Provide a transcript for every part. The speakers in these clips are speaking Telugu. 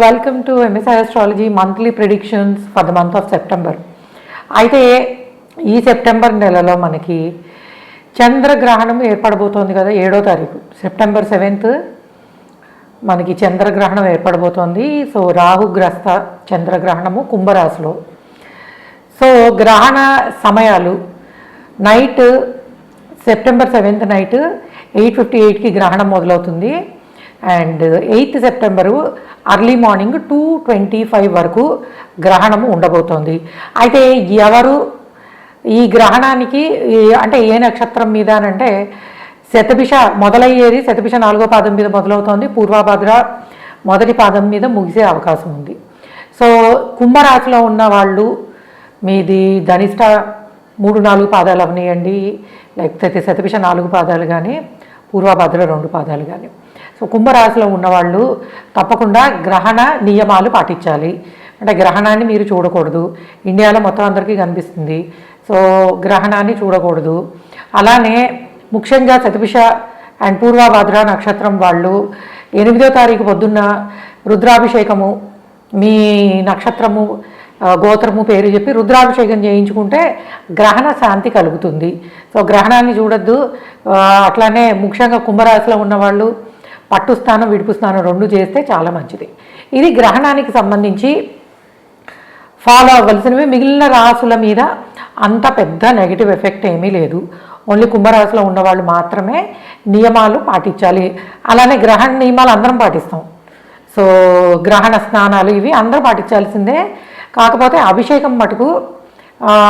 Welcome to MSI astrology monthly predictions for the month of September. అయితే ఈ సెప్టెంబర్ నెలలో మనకి చంద్రగ్రహణం ఏర్పడబోతోంది కదా, 7వ తారీఖు సెప్టెంబర్ 7th మనకి చంద్రగ్రహణం ఏర్పడబోతోంది. సో రాహుగ్రస్త చంద్రగ్రహణము కుంభరాశిలో. సో గ్రహణ సమయాలు నైట్ సెప్టెంబర్ 7th నైట్ 8:58కి గ్రహణం మొదలవుతుంది. And 8th September early morning 2:25 వరకు గ్రహణము ఉండబోతోంది. అయితే ఎవరు ఈ గ్రహణానికి అంటే ఏ నక్షత్రం మీద అంటే శతభిష మొదలయ్యేది శతభిష 4వ పాదం మీద మొదలవుతోంది, పూర్వభద్ర మొదటి పాదం మీద ముగిసే అవకాశం ఉంది. సో కుంభరాశిలో ఉన్న వాళ్ళు మీది ధనిష్ట 3-4 పాదాలు అవనియండి, లేకపోతే శతభిష 4 పాదాలు కానీ పూర్వభద్ర 2 పాదాలు కానీ. సో కుంభరాశిలో ఉన్నవాళ్ళు తప్పకుండా గ్రహణ నియమాలు పాటించాలి. అంటే గ్రహణాన్ని మీరు చూడకూడదు, ఇండియాలో మొత్తం అందరికీ కనిపిస్తుంది. సో గ్రహణాన్ని చూడకూడదు. అలానే ముఖ్యంగా శతభిష అండ్ పూర్వభద్ర నక్షత్రం వాళ్ళు 8వ తారీఖు పొద్దున్న రుద్రాభిషేకము మీ నక్షత్రము గోత్రము పేరు చెప్పి రుద్రాభిషేకం చేయించుకుంటే గ్రహణ శాంతి కలుగుతుంది. సో గ్రహణాన్ని చూడొద్దు. అట్లానే ముఖ్యంగా కుంభరాశిలో ఉన్నవాళ్ళు పట్టు స్నానం విడుపు స్నానం 2 చేస్తే చాలా మంచిది. ఇది గ్రహణానికి సంబంధించి ఫాలో అవ్వాల్సినవి. మిగిలిన రాశుల మీద అంత పెద్ద నెగిటివ్ ఎఫెక్ట్ ఏమీ లేదు. ఓన్లీ కుంభరాశిలో ఉన్నవాళ్ళు మాత్రమే నియమాలు పాటించాలి. అలానే గ్రహణ నియమాలు అందరం పాటిస్తాం. సో గ్రహణ స్నానాలు ఇవి అందరూ పాటించాల్సిందే. కాకపోతే అభిషేకం మటుకు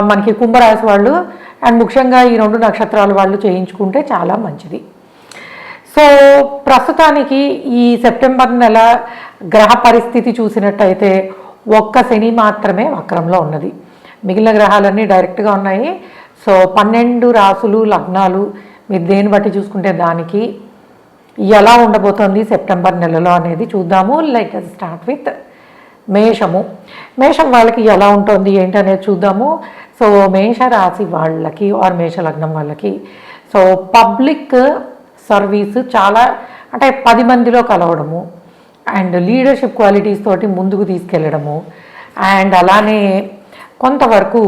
మనకి కుంభరాశి వాళ్ళు అండ్ ముఖ్యంగా ఈ 2 నక్షత్రాల వాళ్ళు చేయించుకుంటే చాలా మంచిది. సో ప్రస్తుతానికి ఈ సెప్టెంబర్ నెల గ్రహ పరిస్థితి చూసినట్టయితే ఒక్క శని మాత్రమే వక్రంలో ఉన్నది, మిగిలిన గ్రహాలన్నీ డైరెక్ట్గా ఉన్నాయి. సో 12 రాసులు లగ్నాలు మీరు దేన్ని బట్టి చూసుకుంటే దానికి ఎలా ఉండబోతోంది సెప్టెంబర్ నెలలో అనేది చూద్దాము. లెట్ us స్టార్ట్ విత్ మేషము. మేషం వాళ్ళకి ఎలా ఉంటుంది ఏంటి అనేది చూద్దాము. సో మేష రాశి వాళ్ళకి ఆర్ మేష లగ్నం వాళ్ళకి సో పబ్లిక్ సర్వీస్ చాలా అంటే 10 మందిలో కలవడము అండ్ లీడర్షిప్ క్వాలిటీస్ తోటి ముందుకు తీసుకెళ్ళడము అండ్ అలానే కొంతవరకు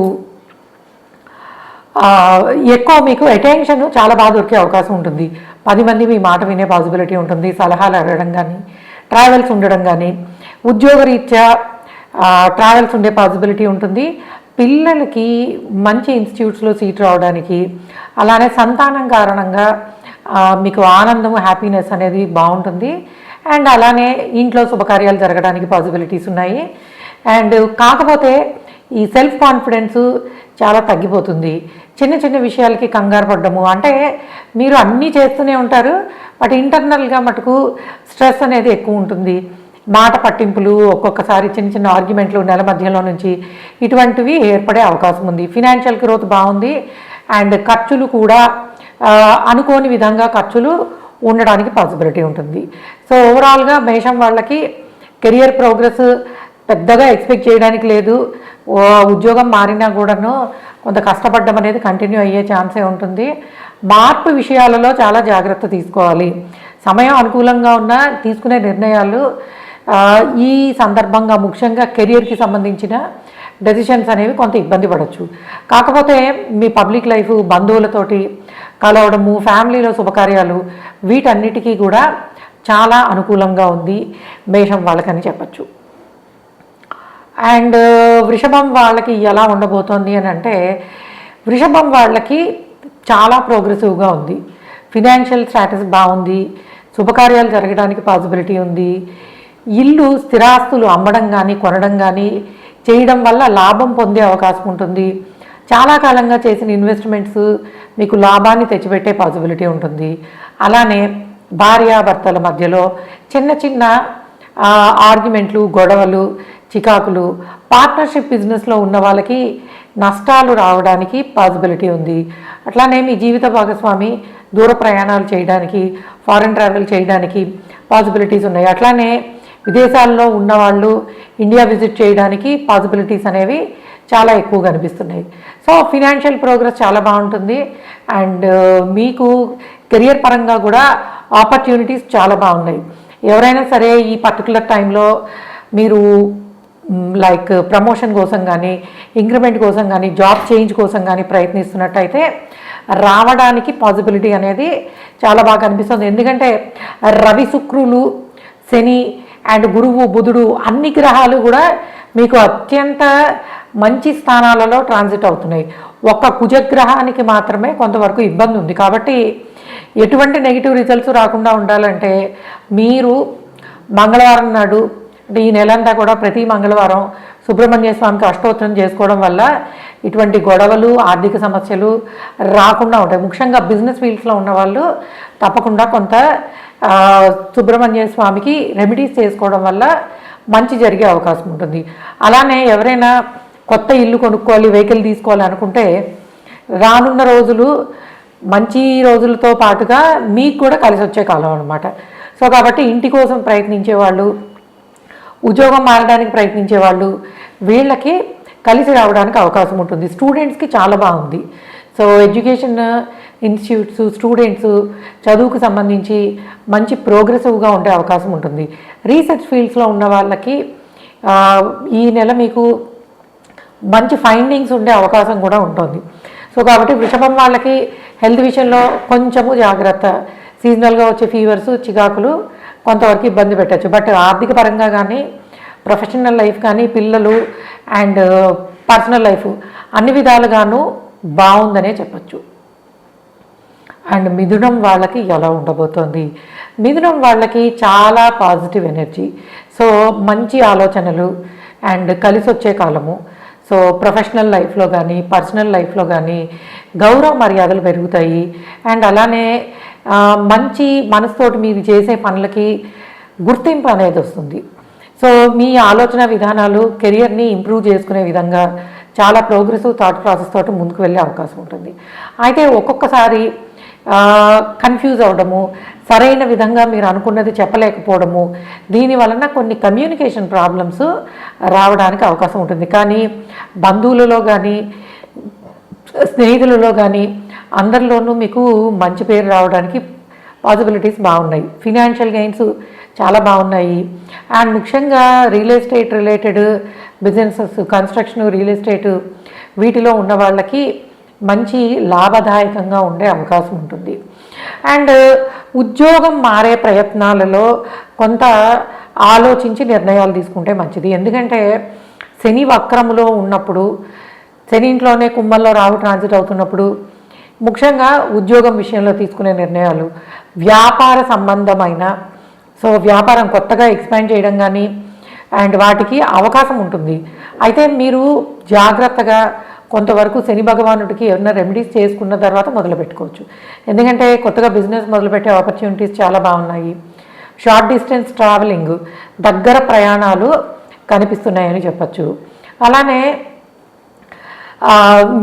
ఎక్కువ మీకు అటెన్షన్ చాలా బాగా దొరికే అవకాశం ఉంటుంది. 10 మంది మీ మాట వినే పాసిబిలిటీ ఉంటుంది. సలహాలు అడగడం కానీ ట్రావెల్స్ ఉండడం కానీ ఉద్యోగరీత్యా ట్రావెల్స్ ఉండే పాసిబిలిటీ ఉంటుంది. పిల్లలకి మంచి ఇన్స్టిట్యూట్స్లో సీట్ రావడానికి అలానే సంతానం కారణంగా మీకు ఆనందం హ్యాపీనెస్ అనేది బాగుంటుంది. అండ్ అలానే ఇంట్లో శుభకార్యాలు జరగడానికి పాసిబిలిటీస్ ఉన్నాయి. అండ్ కాకపోతే ఈ సెల్ఫ్ కాన్ఫిడెన్స్ చాలా తగ్గిపోతుంది. చిన్న చిన్న విషయాలకి కంగారు పడ్డము అంటే మీరు అన్నీ చేస్తూనే ఉంటారు, బట్ ఇంటర్నల్గా మటుకు స్ట్రెస్ అనేది ఎక్కువ ఉంటుంది. మాట పట్టింపులు, ఒక్కొక్కసారి చిన్న చిన్న ఆర్గ్యుమెంట్లు నెల మధ్యలో నుంచి ఇటువంటివి ఏర్పడే అవకాశం ఉంది. ఫినాన్షియల్ గ్రోత్ బాగుంది అండ్ ఖర్చులు కూడా అనుకోని విధంగా ఖర్చులు ఉండడానికి పాసిబిలిటీ ఉంటుంది. సో ఓవరాల్గా మేషం వాళ్ళకి కెరియర్ ప్రోగ్రెస్ పెద్దగా ఎక్స్పెక్ట్ చేయడానికి లేదు. ఉద్యోగం మారినా కూడాను కొంత కష్టపడడం అనేది కంటిన్యూ అయ్యే ఛాన్సే ఉంటుంది. మార్పు విషయాలలో చాలా జాగ్రత్త తీసుకోవాలి. సమయం అనుకూలంగా ఉన్నా తీసుకునే నిర్ణయాలు ఈ సందర్భంగా ముఖ్యంగా కెరియర్కి సంబంధించిన డెసిషన్స్ అనేవి కొంత ఇబ్బంది పడవచ్చు. కాకపోతే మీ పబ్లిక్ లైఫ్, బంధువులతోటి కలవడము, ఫ్యామిలీలో శుభకార్యాలు వీటన్నిటికీ కూడా చాలా అనుకూలంగా ఉంది మేషం వాళ్ళకని చెప్పచ్చు. అండ్ వృషభం వాళ్ళకి ఎలా ఉండబోతోంది అని అంటే వృషభం వాళ్ళకి చాలా ప్రోగ్రెసివ్గా ఉంది. ఫినాన్షియల్ స్టేటస్ బాగుంది, శుభకార్యాలు జరగడానికి పాసిబిలిటీ ఉంది. ఇల్లు స్థిరాస్తులు అమ్మడం కానీ కొనడం కానీ చేయడం వల్ల లాభం పొందే అవకాశం ఉంటుంది. చాలా కాలంగా చేసిన ఇన్వెస్ట్మెంట్స్ మీకు లాభాన్ని తెచ్చిపెట్టే పాసిబిలిటీ ఉంటుంది. అలానే భార్యాభర్తల మధ్యలో చిన్న చిన్న ఆర్గ్యుమెంట్లు, గొడవలు, చికాకులు, పార్ట్నర్షిప్ బిజినెస్లో ఉన్న వాళ్ళకి నష్టాలు రావడానికి పాసిబిలిటీ ఉంది. అట్లానే మీ జీవిత భాగస్వామి దూర ప్రయాణాలు చేయడానికి, ఫారెన్ ట్రావెల్ చేయడానికి పాసిబిలిటీస్ ఉన్నాయి. అట్లానే విదేశాల్లో ఉన్నవాళ్ళు ఇండియా విజిట్ చేయడానికి పాసిబిలిటీస్ అనేవి చాలా ఎక్కువ కనిపిస్తున్నాయి. సో ఫినాన్షియల్ ప్రోగ్రెస్ చాలా బాగుంటుంది అండ్ మీకు కెరియర్ పరంగా కూడా ఆపర్చునిటీస్ చాలా బాగున్నాయి. ఎవరైనా సరే ఈ పర్టికులర్ టైంలో మీరు లైక్ ప్రమోషన్ కోసం కానీ, ఇంక్రిమెంట్ కోసం కానీ, జాబ్ చేంజ్ కోసం కానీ ప్రయత్నిస్తున్నట్టయితే రావడానికి పాసిబిలిటీ అనేది చాలా బాగా అనిపిస్తుంది. ఎందుకంటే రవి, శుక్రులు, శని అండ్ గురువు, బుధుడు అన్ని గ్రహాలు కూడా మీకు అత్యంత మంచి స్థానాలలో ట్రాన్సిట్ అవుతున్నాయి. ఒక్క కుజగ్రహానికి మాత్రమే కొంతవరకు ఇబ్బంది ఉంది. కాబట్టి ఎటువంటి నెగిటివ్ రిజల్ట్స్ రాకుండా ఉండాలంటే మీరు మంగళవారం నాడు, అంటే ఈ నెలంతా కూడా ప్రతి మంగళవారం సుబ్రహ్మణ్య స్వామికి అష్టోత్తరం చేసుకోవడం వల్ల ఇటువంటి గొడవలు, ఆర్థిక సమస్యలు రాకుండా ఉంటాయి. ముఖ్యంగా బిజినెస్ ఫీల్డ్స్లో ఉన్న వాళ్ళు తప్పకుండా కొంత సుబ్రహ్మణ్య స్వామికి రెమెడీస్ చేసుకోవడం వల్ల మంచి జరిగే అవకాశం ఉంటుంది. అలానే ఎవరైనా కొత్త ఇల్లు కొనుక్కోవాలి, వెహికల్ తీసుకోవాలి అనుకుంటే రానున్న రోజులు మంచి రోజులతో పాటుగా మీకు కూడా కలిసి వచ్చే కాలం అనమాట. సో కాబట్టి ఇంటి కోసం ప్రయత్నించే వాళ్ళు, ఉద్యోగం మారడానికి ప్రయత్నించే వాళ్ళు, వీళ్ళకి కలిసి రావడానికి అవకాశం ఉంటుంది. స్టూడెంట్స్కి చాలా బాగుంది. సో ఎడ్యుకేషన్ ఇన్స్టిట్యూట్స్, స్టూడెంట్స్ చదువుకు సంబంధించి మంచి ప్రోగ్రెసివ్గా ఉండే అవకాశం ఉంటుంది. రీసెర్చ్ ఫీల్డ్స్లో ఉన్న వాళ్ళకి ఈ నెల మీకు మంచి ఫైండింగ్స్ ఉండే అవకాశం కూడా ఉంటుంది. సో కాబట్టి వృషభం వాళ్ళకి హెల్త్ విషయంలో కొంచెము జాగ్రత్త. సీజనల్గా వచ్చే ఫీవర్స్, చికాకులు కొంతవరకు ఇబ్బంది పెట్టచ్చు. బట్ ఆర్థిక పరంగా కానీ, ప్రొఫెషనల్ లైఫ్ కానీ, పిల్లలు అండ్ పర్సనల్ లైఫ్ అన్ని విధాలుగాను బాగుందనే చెప్పచ్చు. అండ్ మిథునం వాళ్ళకి ఎలా ఉండబోతోంది? మిథునం వాళ్ళకి చాలా పాజిటివ్ ఎనర్జీ. సో మంచి ఆలోచనలు అండ్ కలిసి వచ్చే కాలము. సో ప్రొఫెషనల్ లైఫ్లో కానీ, పర్సనల్ లైఫ్లో కానీ గౌరవ మర్యాదలు పెరుగుతాయి. అండ్ అలానే మంచి మనసుతోటి మీరు చేసే పనులకి గుర్తింపు అనేది వస్తుంది. సో మీ ఆలోచన విధానాలు కెరియర్ని ఇంప్రూవ్ చేసుకునే విధంగా చాలా ప్రోగ్రెసివ్ థాట్ ప్రాసెస్ తోటి ముందుకు వెళ్ళే అవకాశం ఉంటుంది. అయితే ఒక్కొక్కసారి కన్ఫ్యూజ్ అవ్వడము, సరైన విధంగా మీరు అనుకున్నది చెప్పలేకపోవడము, దీని వలన కొన్ని కమ్యూనికేషన్ ప్రాబ్లమ్స్ రావడానికి అవకాశం ఉంటుంది. కానీ బంధువులలో కానీ, స్నేహితులలో కానీ అందరిలోనూ మీకు మంచి పేరు రావడానికి పాసిబిలిటీస్ బాగున్నాయి. ఫినాన్షియల్ గెయిన్స్ చాలా బాగున్నాయి. అండ్ ముఖ్యంగా real estate related businesses, construction, real estate వీటిలో ఉన్న వాళ్ళకి మంచి లాభదాయకంగా ఉండే అవకాశం ఉంటుంది. అండ్ ఉద్యోగం మారే ప్రయత్నాలలో కొంత ఆలోచించి నిర్ణయాలు తీసుకుంటే మంచిది. ఎందుకంటే శని వక్రములో ఉన్నప్పుడు, శని ఇంట్లోనే కుంభంలో రాహు ట్రాన్సిట్ అవుతున్నప్పుడు ముఖ్యంగా ఉద్యోగం విషయంలో తీసుకునే నిర్ణయాలు, వ్యాపార సంబంధమైన, సో వ్యాపారం కొత్తగా ఎక్స్పాండ్ చేయడం కానీ అండ్ వాటికి అవకాశం ఉంటుంది. అయితే మీరు జాగ్రత్తగా కొంతవరకు శని భగవానుడికి ఏమైనా రెమెడీస్ చేసుకున్న తర్వాత మొదలు పెట్టుకోవచ్చు. ఎందుకంటే కొత్తగా బిజినెస్ మొదలుపెట్టే ఆపర్చునిటీస్ చాలా బాగున్నాయి. షార్ట్ డిస్టెన్స్ ట్రావెలింగ్, దగ్గర ప్రయాణాలు కనిపిస్తున్నాయని చెప్పచ్చు. అలానే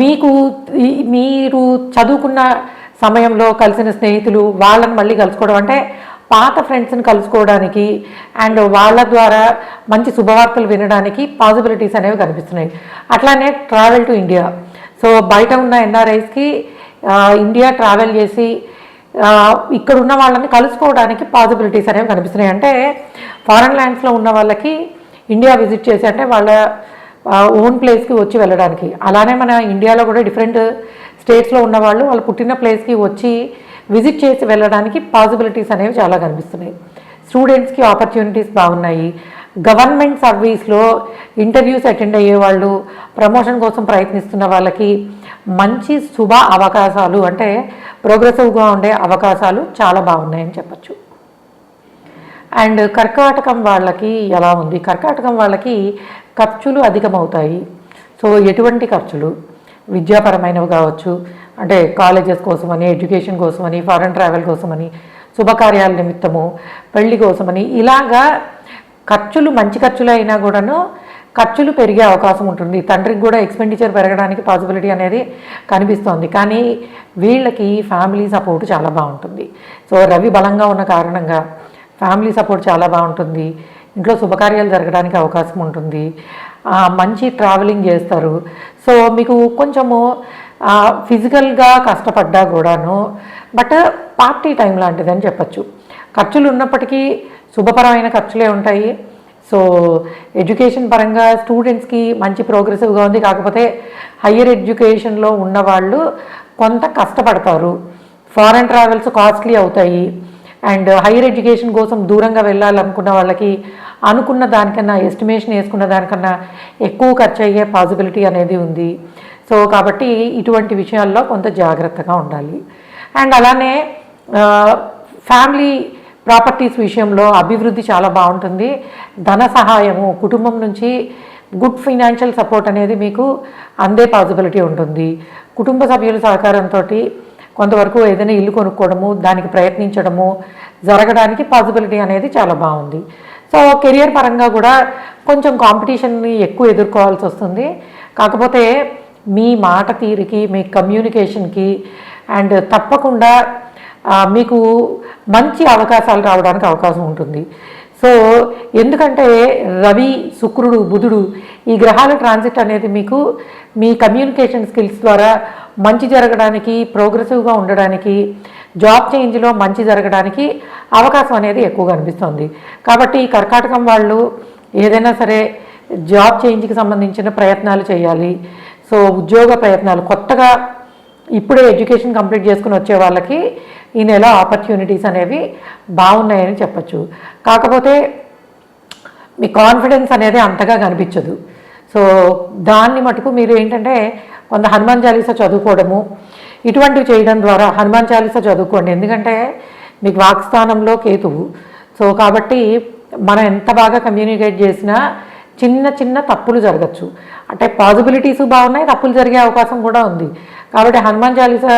మీకు మీరు చదువుకున్న సమయంలో కలిసిన స్నేహితులు, వాళ్ళని మళ్ళీ కలుసుకోవడం, అంటే పాత ఫ్రెండ్స్ని కలుసుకోవడానికి అండ్ వాళ్ళ ద్వారా మంచి శుభవార్తలు వినడానికి పాసిబిలిటీస్ అనేవి కనిపిస్తున్నాయి. అట్లానే ట్రావెల్ టు ఇండియా. సో బయట ఉన్న ఎన్ఆర్ఐస్కి ఇండియా ట్రావెల్ చేసి ఇక్కడ ఉన్న వాళ్ళని కలుసుకోవడానికి పాసిబిలిటీస్ అనేవి కనిపిస్తున్నాయి. అంటే ఫారెన్ ల్యాండ్స్లో ఉన్న వాళ్ళకి ఇండియా విజిట్ చేసి, అంటే వాళ్ళ ఓన్ ప్లేస్కి వచ్చి వెళ్ళడానికి. అలానే మన ఇండియాలో కూడా డిఫరెంట్ స్టేట్స్లో ఉన్న వాళ్ళు వాళ్ళ పుట్టిన ప్లేస్కి వచ్చి విజిట్ చేసి వెళ్ళడానికి పాసిబిలిటీస్ అనేవి చాలా కనిపిస్తున్నాయి. స్టూడెంట్స్కి ఆపర్చునిటీస్ బాగున్నాయి. గవర్నమెంట్ సర్వీస్లో ఇంటర్వ్యూస్ అటెండ్ అయ్యే వాళ్ళు, ప్రమోషన్ కోసం ప్రయత్నిస్తున్న వాళ్ళకి మంచి శుభ అవకాశాలు, అంటే ప్రోగ్రెసివ్గా ఉండే అవకాశాలు చాలా బాగున్నాయని చెప్పచ్చు. అండ్ కర్కాటకం వాళ్ళకి ఎలా ఉంది? కర్కాటకం వాళ్ళకి ఖర్చులు అధికమవుతాయి. సో ఎటువంటి ఖర్చులు? విద్యాపరమైనవి కావచ్చు, అంటే కాలేజెస్ కోసమని, ఎడ్యుకేషన్ కోసమని, ఫారెన్ ట్రావెల్ కోసమని, శుభకార్యాల నిమిత్తము, పెళ్లి కోసమని, ఇలాగా ఖర్చులు మంచి ఖర్చులు అయినా కూడాను ఖర్చులు పెరిగే అవకాశం ఉంటుంది. తండ్రికి కూడా ఎక్స్పెండిచర్ పెరగడానికి పాసిబిలిటీ అనేది కనిపిస్తోంది. కానీ వీళ్ళకి ఫ్యామిలీ సపోర్ట్ చాలా బాగుంటుంది. సో రవి బలంగా ఉన్న కారణంగా ఫ్యామిలీ సపోర్ట్ చాలా బాగుంటుంది. ఇంట్లో శుభకార్యాలు జరగడానికి అవకాశం ఉంటుంది. మంచి ట్రావెలింగ్ చేస్తారు. సో మీకు కొంచెము ఫిజికల్గా కష్టపడ్డా కూడాను, బట్ పార్టీ టైం లాంటిదని చెప్పచ్చు. ఖర్చులు ఉన్నప్పటికీ శుభపరమైన ఖర్చులే ఉంటాయి. సో ఎడ్యుకేషన్ పరంగా స్టూడెంట్స్కి మంచి ప్రోగ్రెసివ్గా ఉంది. కాకపోతే హయ్యర్ ఎడ్యుకేషన్లో ఉన్నవాళ్ళు కొంత కష్టపడతారు. ఫారెన్ ట్రావెల్స్ కాస్ట్లీ అవుతాయి. అండ్ హైయర్ ఎడ్యుకేషన్ కోసం దూరంగా వెళ్ళాలనుకున్న వాళ్ళకి అనుకున్న దానికన్నా, ఎస్టిమేషన్ వేసుకున్న దానికన్నా ఎక్కువ ఖర్చు అయ్యే పాసిబిలిటీ అనేది ఉంది. సో కాబట్టి ఇటువంటి విషయాల్లో కొంత జాగ్రత్తగా ఉండాలి. అండ్ అలానే ఫ్యామిలీ ప్రాపర్టీస్ విషయంలో అభివృద్ధి చాలా బాగుంటుంది. ధన సహాయము, కుటుంబం నుంచి గుడ్ ఫైనాన్షియల్ సపోర్ట్ అనేది మీకు అందే పాసిబిలిటీ ఉంటుంది. కుటుంబ సభ్యుల సహకారంతో కొంతవరకు ఏదైనా ఇల్లు కొనుక్కోవడము, దానికి ప్రయత్నించడము జరగడానికి పాసిబిలిటీ అనేది చాలా బాగుంది. సో కెరియర్ పరంగా కూడా కొంచెం కాంపిటీషన్ని ఎక్కువ ఎదుర్కోవాల్సి వస్తుంది. కాకపోతే మీ మాట తీరుకి, మీ కమ్యూనికేషన్కి అండ్ తప్పకుండా మీకు మంచి అవకాశాలు రావడానికి అవకాశం ఉంటుంది. సో ఎందుకంటే రవి, శుక్రుడు, బుధుడు ఈ గ్రహాల ట్రాన్సిట్ అనేది మీకు మీ కమ్యూనికేషన్ స్కిల్స్ ద్వారా మంచి జరగడానికి, ప్రోగ్రెసివ్గా ఉండడానికి, జాబ్ చేంజ్లో మంచి జరగడానికి అవకాశం అనేది ఎక్కువగా అనిపిస్తుంది. కాబట్టి కర్కాటకం వాళ్ళు ఏదైనా సరే జాబ్ చేంజ్కి సంబంధించిన ప్రయత్నాలు చేయాలి. సో ఉద్యోగ ప్రయత్నాలు, కొత్తగా ఇప్పుడే ఎడ్యుకేషన్ కంప్లీట్ చేసుకుని వచ్చే వాళ్ళకి ఈ నెల ఆపర్చునిటీస్ అనేవి బాగున్నాయని చెప్పచ్చు. కాకపోతే మీ కాన్ఫిడెన్స్ అనేది అంతగా కనిపించదు. సో దాన్ని మటుకు మీరు ఏంటంటే కొంత హనుమాన్ చాలీసా చదువుకోవడము ఇటువంటివి చేయడం ద్వారా, హనుమాన్ చాలీసా చదువుకోండి. ఎందుకంటే మీకు వాక్స్థానంలో కేతువు. సో కాబట్టి మనం ఎంత బాగా కమ్యూనికేట్ చేసినా చిన్న చిన్న తప్పులు జరగచ్చు. అంటే పాసిబిలిటీస్ బాగున్నాయి, తప్పులు జరిగే అవకాశం కూడా ఉంది. కాబట్టి హనుమాన్ చాలీసా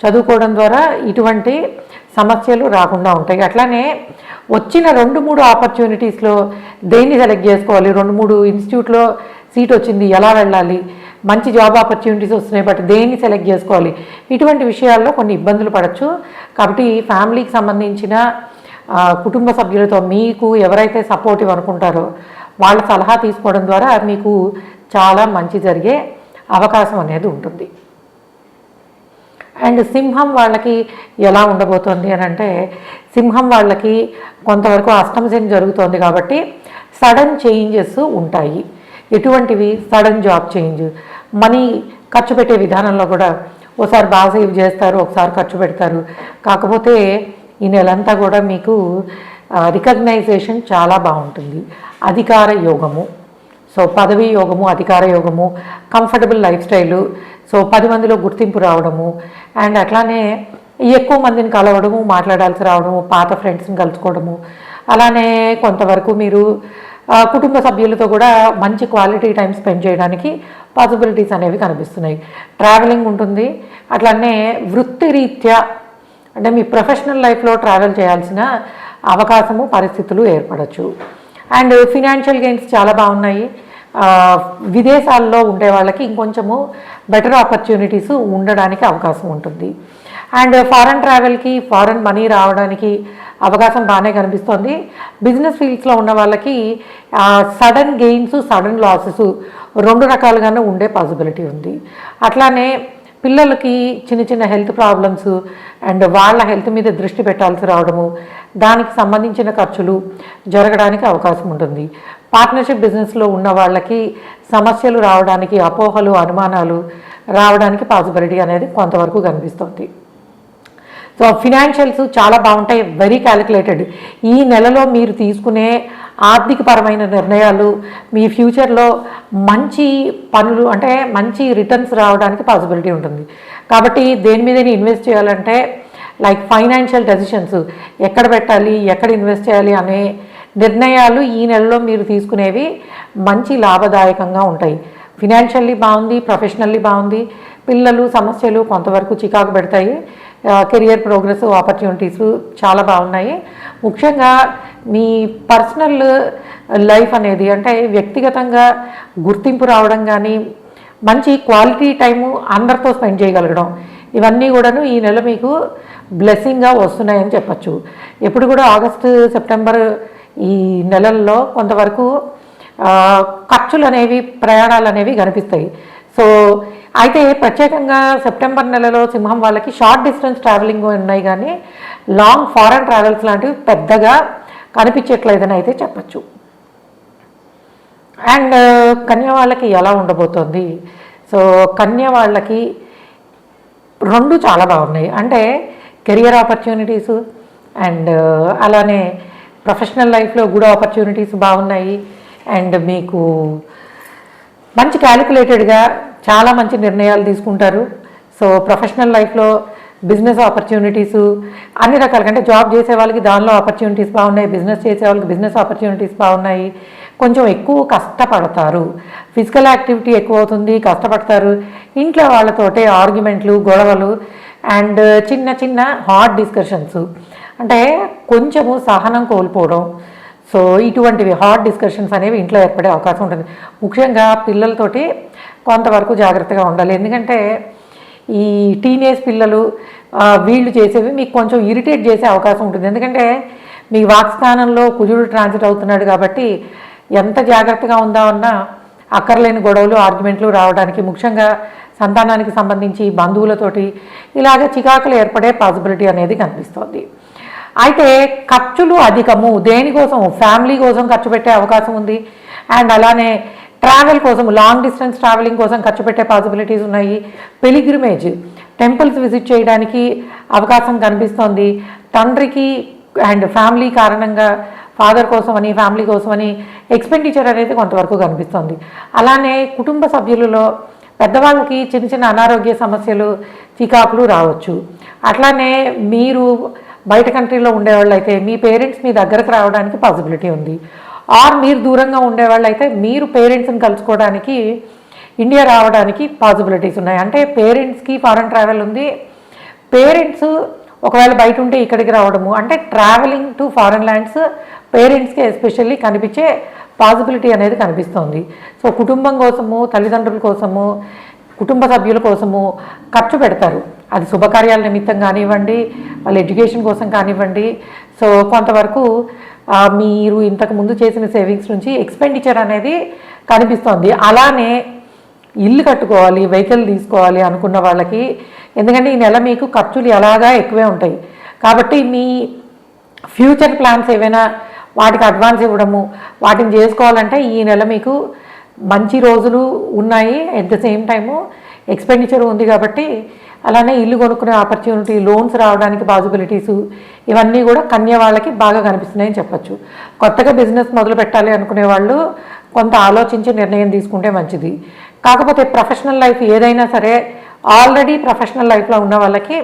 చదువుకోవడం ద్వారా ఇటువంటి సమస్యలు రాకుండా ఉంటాయి. అట్లానే వచ్చిన 2-3 ఆపర్చునిటీస్లో దేన్ని సెలెక్ట్ చేసుకోవాలి, 2-3 ఇన్స్టిట్యూట్లో సీట్ వచ్చింది, ఎలా వెళ్ళాలి, మంచి జాబ్ ఆపర్చునిటీస్ వస్తున్నాయి, బట్ దేన్ని సెలెక్ట్ చేసుకోవాలి, ఇటువంటి విషయాల్లో కొన్ని ఇబ్బందులు పడవచ్చు. కాబట్టి ఫ్యామిలీకి సంబంధించిన కుటుంబ సభ్యులతో మీకు ఎవరైతే సపోర్టివ్ అనుకుంటారో వాళ్ళ సలహా తీసుకోవడం ద్వారా మీకు చాలా మంచి జరిగే అవకాశం అనేది ఉంటుంది. అండ్ సింహం వాళ్ళకి ఎలా ఉండబోతోంది అని అంటే, సింహం వాళ్ళకి కొంతవరకు అష్టమ శని జరుగుతోంది కాబట్టి సడన్ చేంజెస్ ఉంటాయి. ఎటువంటివి? సడన్ జాబ్ చేంజ్, మనీ ఖర్చు పెట్టే విధానంలో కూడా ఒకసారి బాగా సేవ్ చేస్తారు, ఒకసారి ఖర్చు పెడతారు. కాకపోతే ఈ నెలంతా కూడా మీకు రికగ్నైజేషన్ చాలా బాగుంటుంది. అధికార యోగము, సో పదవీ యోగము, అధికార యోగము, కంఫర్టబుల్ లైఫ్ స్టైలు, సో 10 మందిలో గుర్తింపు రావడము, అండ్ అట్లానే ఎక్కువ మందిని కలవడము, మాట్లాడాల్సి రావడము, పాత ఫ్రెండ్స్ని కలుసుకోవడము, అలానే కొంతవరకు మీరు కుటుంబ సభ్యులతో కూడా మంచి క్వాలిటీ టైం స్పెండ్ చేయడానికి పాసిబిలిటీస్ అనేవి కనిపిస్తున్నాయి. ట్రావెలింగ్ ఉంటుంది. అట్లానే వృత్తిరీత్యా అంటే మీ ప్రొఫెషనల్ లైఫ్లో ట్రావెల్ చేయాల్సిన అవకాశము, పరిస్థితులు ఏర్పడచ్చు. అండ్ ఫినాన్షియల్ గెయిన్స్ చాలా బాగున్నాయి. విదేశాల్లో ఉండే వాళ్ళకి ఇంకొంచెము బెటర్ ఆపర్చునిటీస్ ఉండడానికి అవకాశం ఉంటుంది. అండ్ ఫారెన్ ట్రావెల్కి, ఫారెన్ మనీ రావడానికి అవకాశం బాగానే కనిపిస్తుంది. బిజినెస్ ఫీల్డ్స్లో ఉన్న వాళ్ళకి సడన్ గెయిన్స్, సడన్ లాసెస్ 2 రకాలుగానే ఉండే పాసిబిలిటీ ఉంది. అట్లానే పిల్లలకి చిన్న చిన్న హెల్త్ ప్రాబ్లమ్స్ అండ్ వాళ్ళ హెల్త్ మీద దృష్టి పెట్టాల్సి రావడము, దానికి సంబంధించిన ఖర్చులు జరగడానికి అవకాశం ఉంటుంది. పార్ట్నర్షిప్ బిజినెస్లో ఉన్న వాళ్ళకి సమస్యలు రావడానికి, అపోహలు, అనుమానాలు రావడానికి పాసిబిలిటీ అనేది కొంతవరకు కనిపిస్తుంది. సో ఫినాన్షియల్స్ చాలా బాగుంటాయి, వెరీ క్యాలిక్యులేటెడ్. ఈ నెలలో మీరు తీసుకునే ఆర్థికపరమైన నిర్ణయాలు మీ ఫ్యూచర్లో మంచి పనులు అంటే మంచి రిటర్న్స్ రావడానికి పాసిబిలిటీ ఉంటుంది. కాబట్టి దేని మీద ఇన్వెస్ట్ చేయాలంటే లైక్ ఫైనాన్షియల్ డెసిషన్స్, ఎక్కడ పెట్టాలి, ఎక్కడ ఇన్వెస్ట్ చేయాలి అనే నిర్ణయాలు ఈ నెలలో మీరు తీసుకునేవి మంచి లాభదాయకంగా ఉంటాయి. ఫినాన్షియల్లీ బాగుంది, ప్రొఫెషనల్లీ బాగుంది. పిల్లలు సమస్యలు కొంతవరకు చికాకు పెడతాయి. కెరియర్ ప్రోగ్రెస్, ఆపర్చునిటీస్ చాలా బాగున్నాయి. ముఖ్యంగా మీ పర్సనల్ లైఫ్ అనేది అంటే వ్యక్తిగతంగా గుర్తింపు రావడం కానీ, మంచి క్వాలిటీ టైము అందరితో స్పెండ్ చేయగలగడం, ఇవన్నీ కూడాను ఈ నెల మీకు బ్లెస్సింగ్గా వస్తున్నాయని చెప్పచ్చు. ఎప్పుడు కూడా ఆగస్టు, సెప్టెంబర్ ఈ నెలల్లో కొంతవరకు ఖర్చులు అనేవి, ప్రయాణాలు అనేవి కనిపిస్తాయి. సో అయితే ప్రత్యేకంగా సెప్టెంబర్ నెలలో సింహం వాళ్ళకి షార్ట్ డిస్టెన్స్ ట్రావెలింగ్ ఉన్నాయి, కానీ లాంగ్ ఫారెన్ ట్రావెల్స్ లాంటివి పెద్దగా కనిపించట్లేదని అయితే చెప్పచ్చు. అండ్ కన్య వాళ్ళకి ఎలా ఉండబోతోంది? సో కన్య వాళ్ళకి రెండు చాలా బాగున్నాయి. అంటే కెరియర్ ఆపర్చునిటీసు అండ్ అలానే ప్రొఫెషనల్ లైఫ్లో గుడ్ ఆపర్చునిటీస్ బాగున్నాయి. అండ్ మీకు మంచి క్యాలిక్యులేటెడ్గా చాలా మంచి నిర్ణయాలు తీసుకుంటారు. సో ప్రొఫెషనల్ లైఫ్లో బిజినెస్ ఆపర్చునిటీసు అన్ని రకాలుగా, అంటే జాబ్ చేసే వాళ్ళకి దానిలో ఆపర్చునిటీస్ బాగున్నాయి, బిజినెస్ చేసే వాళ్ళకి బిజినెస్ ఆపర్చునిటీస్ బాగున్నాయి. కొంచెం ఎక్కువ కష్టపడతారు, ఫిజికల్ యాక్టివిటీ ఎక్కువ అవుతుంది, కష్టపడతారు. ఇంట్లో వాళ్ళతోటే ఆర్గ్యుమెంట్లు, గొడవలు అండ్ చిన్న చిన్న హాట్ డిస్కషన్స్, అంటే కొంచెము సహనం కోల్పోవడం. సో ఇటువంటివి హాట్ డిస్కషన్స్ అనేవి ఇంట్లో ఏర్పడే అవకాశం ఉంటుంది. ముఖ్యంగా పిల్లలతోటి కొంతవరకు జాగ్రత్తగా ఉండాలి. ఎందుకంటే ఈ టీనేజ్ పిల్లలు వీళ్ళు చేసేవి మీకు కొంచెం ఇరిటేట్ చేసే అవకాశం ఉంటుంది. ఎందుకంటే మీ వాక్స్థానంలో కుజుడు ట్రాన్సిట్ అవుతున్నాడు కాబట్టి ఎంత జాగ్రత్తగా ఉందామన్నా అక్కర్లేని గొడవలు, ఆర్గ్యుమెంట్లు రావడానికి, ముఖ్యంగా సంతానానికి సంబంధించి బంధువులతోటి ఇలాగ చికాకులు ఏర్పడే పాసిబిలిటీ అనేది కనిపిస్తోంది. అయితే ఖర్చులు అధికము, దేనికోసం? ఫ్యామిలీ కోసం ఖర్చు పెట్టే అవకాశం ఉంది. అండ్ అలానే ట్రావెల్ కోసం, లాంగ్ డిస్టెన్స్ ట్రావెలింగ్ కోసం ఖర్చు పెట్టే పాసిబిలిటీస్ ఉన్నాయి. పిలిగ్రిమేజ్, టెంపుల్స్ విజిట్ చేయడానికి అవకాశం కనిపిస్తోంది. తండ్రికి అండ్ ఫ్యామిలీ కారణంగా ఫాదర్ కోసమని, ఫ్యామిలీ కోసమని ఎక్స్పెండిచర్ అనేది కొంతవరకు కనిపిస్తుంది. అలానే కుటుంబ సభ్యులలో పెద్దవాళ్ళకి చిన్న చిన్న అనారోగ్య సమస్యలు, చికాకులు రావచ్చు. అట్లానే మీరు బయట కంట్రీలో ఉండేవాళ్ళు అయితే మీ పేరెంట్స్ మీ దగ్గరకు రావడానికి పాసిబిలిటీ ఉంది. ఆర్ మీరు దూరంగా ఉండేవాళ్ళు అయితే మీరు పేరెంట్స్ని కలుసుకోవడానికి ఇండియా రావడానికి పాసిబిలిటీస్ ఉన్నాయి. అంటే పేరెంట్స్కి ఫారెన్ ట్రావెల్ ఉంది. పేరెంట్స్ ఒకవేళ బయట ఉంటే ఇక్కడికి రావడము, అంటే ట్రావెలింగ్ టు ఫారెన్ ల్యాండ్స్ పేరెంట్స్కి ఎస్పెషల్లీ కనిపించే పాసిబిలిటీ అనేది కనిపిస్తుంది. సో కుటుంబం కోసము, తల్లిదండ్రుల కోసము, కుటుంబ సభ్యుల కోసము ఖర్చు పెడతారు. అది శుభకార్యాల నిమిత్తం కానివ్వండి, వాళ్ళ ఎడ్యుకేషన్ కోసం కానివ్వండి. సో కొంతవరకు మీరు ఇంతకు ముందు చేసిన సేవింగ్స్ నుంచి ఎక్స్పెండిచర్ అనేది కనిపిస్తోంది. అలానే ఇల్లు కట్టుకోవాలి, వెహికల్ తీసుకోవాలి అనుకున్న వాళ్ళకి, ఎందుకంటే ఈ నెల మీకు ఖర్చులు ఎలాగా ఎక్కువే ఉంటాయి కాబట్టి మీ ఫ్యూచర్ ప్లాన్స్ ఏవైనా వాటికి అడ్వాన్స్ ఇవ్వడము, వాటిని చేసుకోవాలంటే ఈ నెల మీకు మంచి రోజులు ఉన్నాయి. At the same time expenditure ఉంది కాబట్టి అలానే ఇల్లు కొనుక్కునే ఆపర్చునిటీ, లోన్స్ రావడానికి పాసిబిలిటీసు ఇవన్నీ కూడా కన్య వాళ్ళకి బాగా కనిపిస్తున్నాయని చెప్పచ్చు. కొత్తగా బిజినెస్ మొదలు పెట్టాలి అనుకునే వాళ్ళు కొంత ఆలోచించి నిర్ణయం తీసుకుంటే మంచిది. కాకపోతే ప్రొఫెషనల్ లైఫ్ ఏదైనా సరే ఆల్రెడీ ప్రొఫెషనల్ లైఫ్లో ఉన్న వాళ్ళకి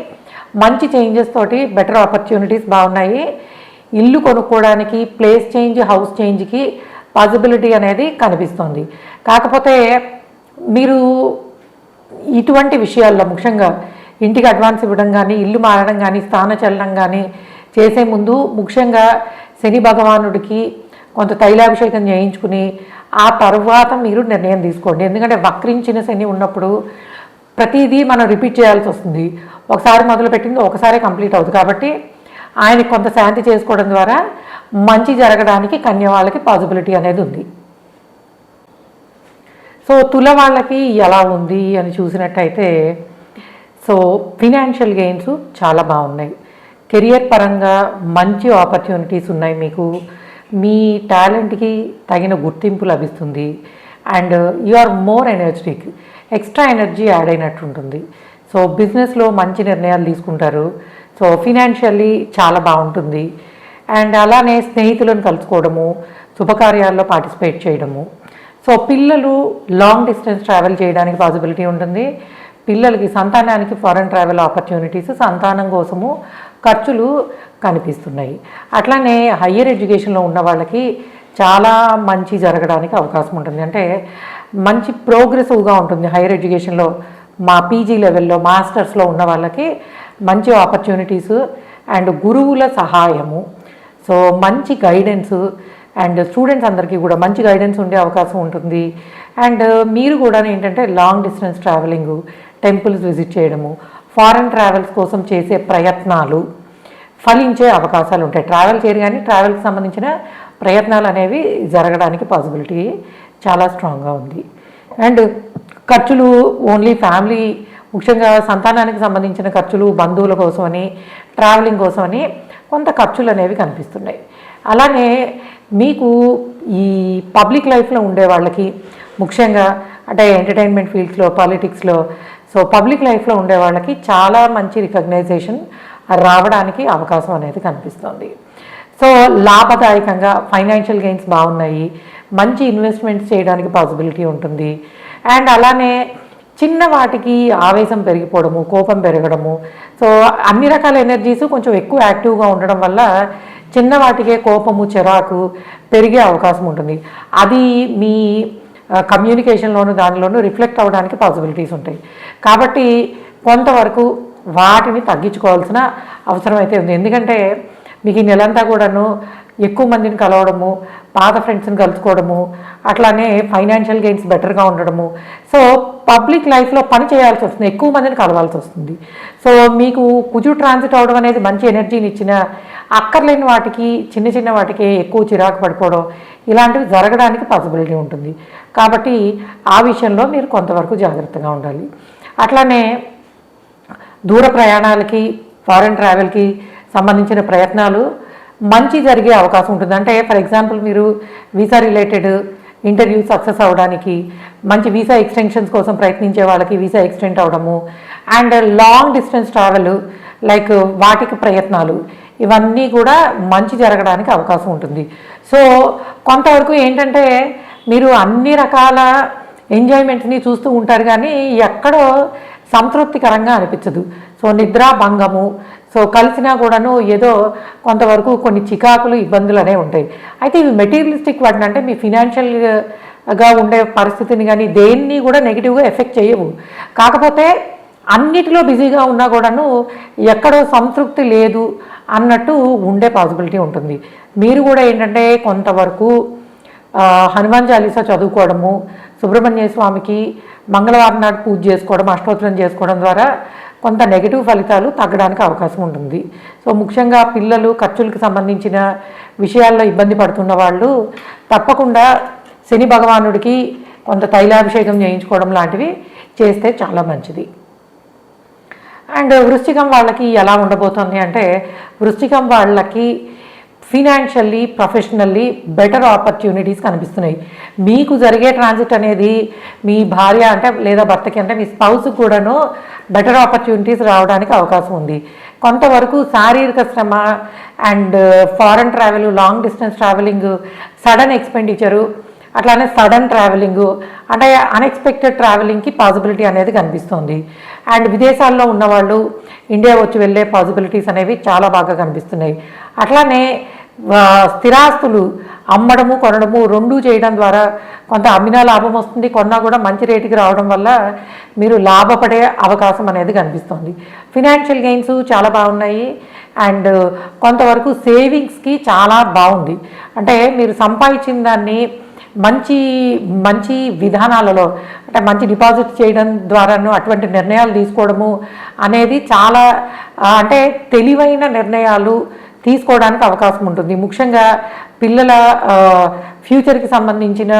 మంచి చేంజెస్ తోటి బెటర్ ఆపర్చునిటీస్ బాగున్నాయి. ఇల్లు కొనుక్కోవడానికి, ప్లేస్ చేంజ్, హౌస్ చేంజ్కి పాసిబిలిటీ అనేది కనిపిస్తుంది. కాకపోతే మీరు ఇటువంటి విషయాల్లో ముఖ్యంగా ఇంటికి అడ్వాన్స్ ఇవ్వడం కానీ, ఇల్లు మారడం కానీ, స్థాన చలనం కానీ చేసే ముందు ముఖ్యంగా శని భగవానుడికి కొంత తైలాభిషేకం చేయించుకుని ఆ తర్వాత మీరు నిర్ణయం తీసుకోండి. ఎందుకంటే వక్రించిన శని ఉన్నప్పుడు ప్రతిదీ మనం రిపీట్ చేయాల్సి వస్తుంది. ఒకసారి మొదలుపెట్టింది ఒకసారి కంప్లీట్ అవుతుంది కాబట్టి ఆయనకి కొంత శాంతి చేసుకోవడం ద్వారా మంచి జరగడానికి కన్య వాళ్ళకి పాసిబిలిటీ అనేది ఉంది. సో తుల వాళ్ళకి ఎలా ఉంది అని చూసినట్టయితే, సో ఫినాన్షియల్ గెయిన్స్ చాలా బాగున్నాయి. కెరియర్ పరంగా మంచి ఆపర్చునిటీస్ ఉన్నాయి. మీకు మీ టాలెంట్కి తగిన గుర్తింపు లభిస్తుంది. And you are more energetic, extra energy add అయినట్టు ఉంటుంది. సో బిజినెస్లో మంచి నిర్ణయాలు తీసుకుంటారు. సో ఫినాన్షియల్లీ చాలా బాగుంటుంది. అండ్ అలానే స్నేహితులను కలుసుకోవడము, శుభకార్యాల్లో పార్టిసిపేట్ చేయడము. సో పిల్లలు లాంగ్ డిస్టెన్స్ ట్రావెల్ చేయడానికి పాసిబిలిటీ ఉంటుంది. పిల్లలకి, సంతానానికి ఫారెన్ ట్రావెల్ ఆపర్చునిటీస్, సంతానం కోసము ఖర్చులు కనిపిస్తున్నాయి. అట్లానే హయ్యర్ ఎడ్యుకేషన్లో ఉన్న వాళ్ళకి చాలా మంచి జరగడానికి అవకాశం ఉంటుంది. అంటే మంచి ప్రోగ్రెసివ్గా ఉంటుంది హైయర్ ఎడ్యుకేషన్లో. మా పీజీ లెవెల్లో, మాస్టర్స్లో ఉన్న వాళ్ళకి మంచి ఆపర్చునిటీసు అండ్ గురువుల సహాయము, సో మంచి గైడెన్స్ అండ్ స్టూడెంట్స్ అందరికీ కూడా మంచి గైడెన్స్ ఉండే అవకాశం ఉంటుంది. అండ్ మీరు కూడా ఏంటంటే long distance travelling, temples visit చేయడము, ఫారెన్ ట్రావెల్స్ కోసం చేసే ప్రయత్నాలు ఫలించే అవకాశాలు ఉంటాయి. ట్రావెల్ చేయరు కానీ ట్రావెల్కి సంబంధించిన ప్రయత్నాలు అనేవి జరగడానికి పాసిబిలిటీ చాలా స్ట్రాంగ్గా ఉంది. అండ్ ఖర్చులు ఓన్లీ ఫ్యామిలీ, ముఖ్యంగా సంతానానికి సంబంధించిన ఖర్చులు, బంధువుల కోసమని, ట్రావెలింగ్ కోసమని కొంత ఖర్చులు అనేవి కనిపిస్తున్నాయి. అలానే మీకు ఈ పబ్లిక్ లైఫ్లో ఉండే వాళ్ళకి ముఖ్యంగా అంటే ఎంటర్టైన్మెంట్ ఫీల్డ్స్లో, పాలిటిక్స్లో, సో పబ్లిక్ లైఫ్లో ఉండే వాళ్ళకి చాలా మంచి రికగ్నైజేషన్ రావడానికి అవకాశం అనేది కనిపిస్తుంది. సో లాభదాయకంగా ఫైనాన్షియల్ గెయిన్స్ బాగున్నాయి, మంచి ఇన్వెస్ట్మెంట్స్ చేయడానికి పాసిబిలిటీ ఉంటుంది. అండ్ అలానే చిన్న వాటికి ఆవేశం పెరిగిపోవడము, కోపం పెరగడము, సో అన్ని రకాల ఎనర్జీస్ కొంచెం ఎక్కువ యాక్టివ్గా ఉండడం వల్ల చిన్న వాటికే కోపము, చిరాకు పెరిగే అవకాశం ఉంటుంది. అది మీ కమ్యూనికేషన్లోను దానిలోనూ రిఫ్లెక్ట్ అవ్వడానికి పాసిబిలిటీస్ ఉంటాయి. కాబట్టి కొంతవరకు వాటిని తగ్గించుకోవాల్సిన అవసరం అయితే ఉంది. ఎందుకంటే మీకు ఈ నెలంతా కూడాను ఎక్కువ మందిని కలవడము, పాత ఫ్రెండ్స్ని కలుసుకోవడము, అట్లానే ఫైనాన్షియల్ గెయిన్స్ బెటర్గా ఉండడము, సో పబ్లిక్ లైఫ్లో పని చేయాల్సి వస్తుంది, ఎక్కువ మందిని కలవాల్సి వస్తుంది. సో మీకు కుజు ట్రాన్సిట్ అవడం అనేది మంచి ఎనర్జీని ఇచ్చిన అక్కర్లేని వాటికి, చిన్న చిన్న వాటికి ఎక్కువ చిరాకు పడిపోవడం ఇలాంటివి జరగడానికి పాసిబిలిటీ ఉంటుంది. కాబట్టి ఆ విషయంలో మీరు కొంతవరకు జాగ్రత్తగా ఉండాలి. అట్లానే దూర ప్రయాణాలకి, ఫారెన్ ట్రావెల్కి సంబంధించిన ప్రయత్నాలు మంచి జరిగే అవకాశం ఉంటుంది. అంటే ఫర్ ఎగ్జాంపుల్ మీరు వీసా రిలేటెడ్ ఇంటర్వ్యూ సక్సెస్ అవ్వడానికి, మంచి వీసా ఎక్స్టెన్షన్స్ కోసం ప్రయత్నించే వాళ్ళకి వీసా ఎక్స్టెండ్ అవ్వడము, and long distance travel like వాటికి ప్రయత్నాలు, ఇవన్నీ కూడా మంచి జరగడానికి అవకాశం ఉంటుంది. సో కొంతవరకు ఏంటంటే మీరు అన్ని రకాల ఎంజాయ్మెంట్స్ని చూస్తూ ఉంటారు కానీ ఎక్కడో సంతృప్తికరంగా అనిపించదు. సో నిద్రా భంగము, సో కలిసినా కూడాను ఏదో కొంతవరకు కొన్ని చికాకులు, ఇబ్బందులు అనేవి ఉంటాయి. అయితే ఇవి మెటీరియలిస్టిక్ వాటిని అంటే మీ ఫినాన్షియల్గా ఉండే పరిస్థితిని కానీ దేన్ని కూడా నెగిటివ్గా ఎఫెక్ట్ చేయవు. కాకపోతే అన్నిటిలో బిజీగా ఉన్నా కూడాను ఎక్కడో సంతృప్తి లేదు అన్నట్టు ఉండే పాసిబిలిటీ ఉంటుంది. మీరు కూడా ఏంటంటే కొంతవరకు హనుమాన్ చాలీసా చదువుకోవడము, సుబ్రహ్మణ్య స్వామికి మంగళవారం నాడు పూజ చేసుకోవడం, అష్టోత్తరం చేసుకోవడం ద్వారా కొంత నెగిటివ్ ఫలితాలు తగ్గడానికి అవకాశం ఉంటుంది. సో ముఖ్యంగా పిల్లలు ఖర్చులకు సంబంధించిన విషయాల్లో ఇబ్బంది పడుతున్న వాళ్ళు తప్పకుండా శని భగవానుడికి కొంత తైలాభిషేకం చేయించుకోవడం లాంటివి చేస్తే చాలా మంచిది. అండ్ వృశ్చికం వాళ్ళకి ఎలా ఉండబోతుంది అంటే, వృశ్చికం వాళ్ళకి ఫినాన్షియల్లీ, ప్రొఫెషనల్లీ బెటర్ ఆపర్చునిటీస్ కనిపిస్తున్నాయి. మీకు జరిగే ట్రాన్సిట్ అనేది మీ భార్య అంటే లేదా భర్తకి అంటే మీ స్పౌస్కి కూడాను బెటర్ ఆపర్చునిటీస్ రావడానికి అవకాశం ఉంది. కొంతవరకు శారీరక శ్రమ and foreign travel, long distance travelling, sudden expenditure, అట్లానే సడన్ ట్రావెలింగ్ అంటే అన్ఎక్స్పెక్టెడ్ ట్రావెలింగ్కి పాసిబిలిటీ అనేది కనిపిస్తుంది. అండ్ విదేశాల్లో ఉన్నవాళ్ళు ఇండియా వచ్చి వెళ్ళే పాసిబిలిటీస్ అనేవి చాలా బాగా కనిపిస్తున్నాయి. అట్లానే స్థిరాస్తులు అమ్మడము, కొనడము రెండూ చేయడం ద్వారా కొంత అమ్మినా లాభం వస్తుంది, కొన్నా కూడా మంచి రేటుకి రావడం వల్ల మీరు లాభపడే అవకాశం అనేది కనిపిస్తుంది. ఫినాన్షియల్ గెయిన్స్ చాలా బాగున్నాయి. అండ్ కొంతవరకు సేవింగ్స్కి చాలా బాగుంది. అంటే మీరు సంపాదించిన దాన్ని మంచి మంచి విధానాలలో అంటే మంచి డిపాజిట్ చేయడం ద్వారాను అటువంటి నిర్ణయాలు తీసుకోవడము అనేది చాలా అంటే తెలివైన నిర్ణయాలు తీసుకోవడానికి అవకాశం ఉంటుంది. ముఖ్యంగా పిల్లల ఫ్యూచర్కి సంబంధించిన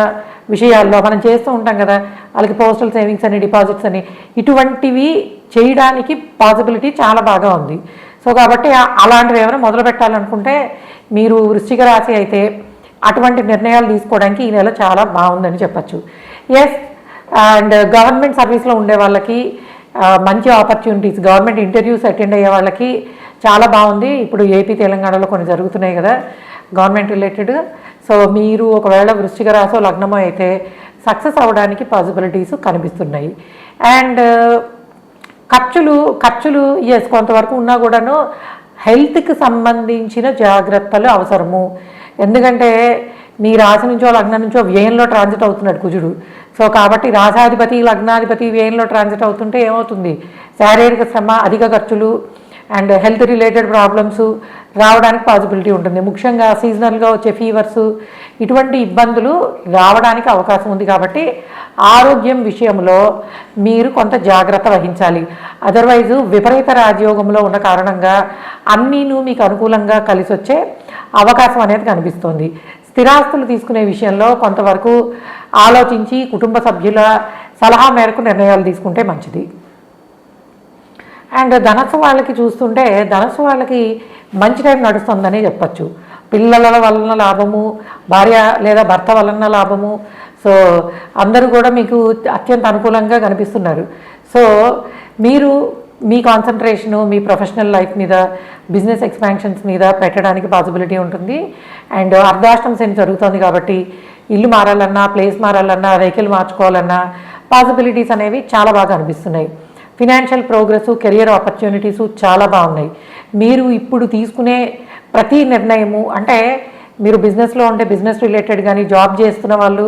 విషయాల్లో మనం చేస్తూ ఉంటాం కదా, వాళ్ళకి పోస్టల్ సేవింగ్స్ అని, డిపాజిట్స్ అని, ఇటువంటివి చేయడానికి పాసిబిలిటీ చాలా బాగా ఉంది. సో కాబట్టి అలాంటివి ఏమైనా మొదలు పెట్టాలనుకుంటే మీరు వృశ్చిక రాశి అయితే అటువంటి నిర్ణయాలు తీసుకోవడానికి ఈ నెల చాలా బాగుందని చెప్పచ్చు. ఎస్, అండ్ గవర్నమెంట్ సర్వీస్లో ఉండే వాళ్ళకి మంచి ఆపర్చునిటీస్, గవర్నమెంట్ ఇంటర్వ్యూస్ అటెండ్ అయ్యే వాళ్ళకి చాలా బాగుంది. ఇప్పుడు ఏపీ, తెలంగాణలో కొన్ని జరుగుతున్నాయి కదా గవర్నమెంట్ రిలేటెడ్. సో మీరు ఒకవేళ వృశ్చిక రాశి లగ్నమో అయితే సక్సెస్ అవ్వడానికి పాసిబిలిటీస్ కనిపిస్తున్నాయి. అండ్ ఖర్చులు ఎస్ కొంతవరకు ఉన్నా కూడాను హెల్త్కి సంబంధించిన జాగ్రత్తలు అవసరము. ఎందుకంటే మీ రాశి నుంచో లగ్నం నుంచో వ్యయంలో ట్రాన్సిట్ అవుతున్నాడు కుజుడు. సో కాబట్టి రాశాధిపతి, లగ్నాధిపతి వ్యయంలో ట్రాన్సిట్ అవుతుంటే ఏమవుతుంది, శారీరక శ్రమ, అధిక ఖర్చులు అండ్ హెల్త్ రిలేటెడ్ ప్రాబ్లమ్స్ రావడానికి పాసిబిలిటీ ఉంటుంది. ముఖ్యంగా సీజనల్గా వచ్చే ఫీవర్స్, ఇటువంటి ఇబ్బందులు రావడానికి అవకాశం ఉంది. కాబట్టి ఆరోగ్యం విషయంలో మీరు కొంత జాగ్రత్త వహించాలి. అదర్వైజు విపరీత రాజయోగంలో ఉన్న కారణంగా అన్నీను మీకు అనుకూలంగా కలిసి వచ్చే అవకాశం అనేది కనిపిస్తుంది. స్థిరాస్తులు తీసుకునే విషయంలో కొంతవరకు ఆలోచించి కుటుంబ సభ్యుల సలహా మేరకు నిర్ణయాలు తీసుకుంటే మంచిది. అండ్ ధనస్సు వాళ్ళకి చూస్తుంటే ధనస్సు వాళ్ళకి మంచి టైం నడుస్తుందనే చెప్పచ్చు. పిల్లల వలన లాభము, భార్య లేదా భర్త వలన లాభము. సో అందరూ కూడా మీకు అత్యంత అనుకూలంగా కనిపిస్తున్నారు. సో మీరు మీ కాన్సన్ట్రేషను మీ ప్రొఫెషనల్ లైఫ్ మీద, బిజినెస్ ఎక్స్పాన్షన్స్ మీద పెట్టడానికి పాసిబిలిటీ ఉంటుంది. అండ్ అర్ధాష్టం శని జరుగుతుంది కాబట్టి ఇల్లు మారాలన్నా, ప్లేస్ మారాలన్నా, వెహికల్ మార్చుకోవాలన్నా పాసిబిలిటీస్ అనేవి చాలా బాగా అనిపిస్తున్నాయి. ఫినాన్షియల్ ప్రోగ్రెస్, కెరియర్ ఆపర్చునిటీసు చాలా బాగున్నాయి. మీరు ఇప్పుడు తీసుకునే ప్రతి నిర్ణయము, అంటే మీరు బిజినెస్లో ఉంటే బిజినెస్ రిలేటెడ్ కానీ, జాబ్ చేస్తున్న వాళ్ళు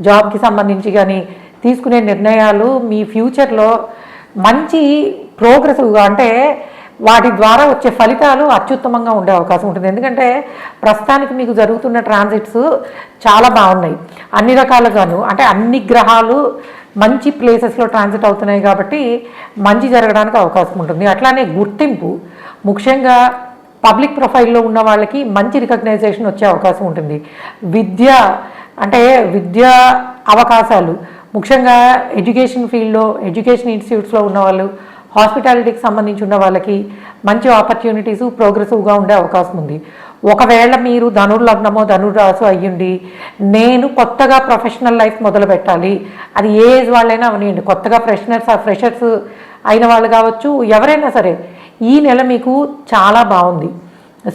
జాబ్కి సంబంధించి కానీ తీసుకునే నిర్ణయాలు మీ ఫ్యూచర్లో మంచి ప్రోగ్రెసివ్గా, అంటే వాటి ద్వారా వచ్చే ఫలితాలు అత్యుత్తమంగా ఉండే అవకాశం ఉంటుంది. ఎందుకంటే ప్రస్తుతానికి మీకు జరుగుతున్న ట్రాన్సిట్స్ చాలా బాగున్నాయి అన్ని రకాలుగాను. అంటే అన్ని గ్రహాలు మంచి ప్లేసెస్లో ట్రాన్సిట్ అవుతున్నాయి కాబట్టి మంచి జరగడానికి అవకాశం ఉంటుంది. అట్లానే గుర్తింపు, ముఖ్యంగా పబ్లిక్ ప్రొఫైల్లో ఉన్న వాళ్ళకి మంచి రికగ్నైజేషన్ వచ్చే అవకాశం ఉంటుంది. విద్య, అంటే విద్యా అవకాశాలు, ముఖ్యంగా ఎడ్యుకేషన్ ఫీల్డ్లో, ఎడ్యుకేషన్ ఇన్స్టిట్యూట్స్లో ఉన్నవాళ్ళు, హాస్పిటాలిటీకి సంబంధించి ఉన్న వాళ్ళకి మంచి ఆపర్చునిటీసు ప్రోగ్రెసివ్గా ఉండే అవకాశం ఉంది. ఒకవేళ మీరు ధనుర్లగ్నమో ధనుర్రాశి అయ్యుండి నేను కొత్తగా ప్రొఫెషనల్ లైఫ్ మొదలు పెట్టాలి, అది ఏ ఏజ్ వాళ్ళైనా అవనివ్వండి, కొత్తగా ఫ్రెషర్స్ అయిన వాళ్ళు కావచ్చు, ఎవరైనా సరే, ఈ నెల మీకు చాలా బాగుంది.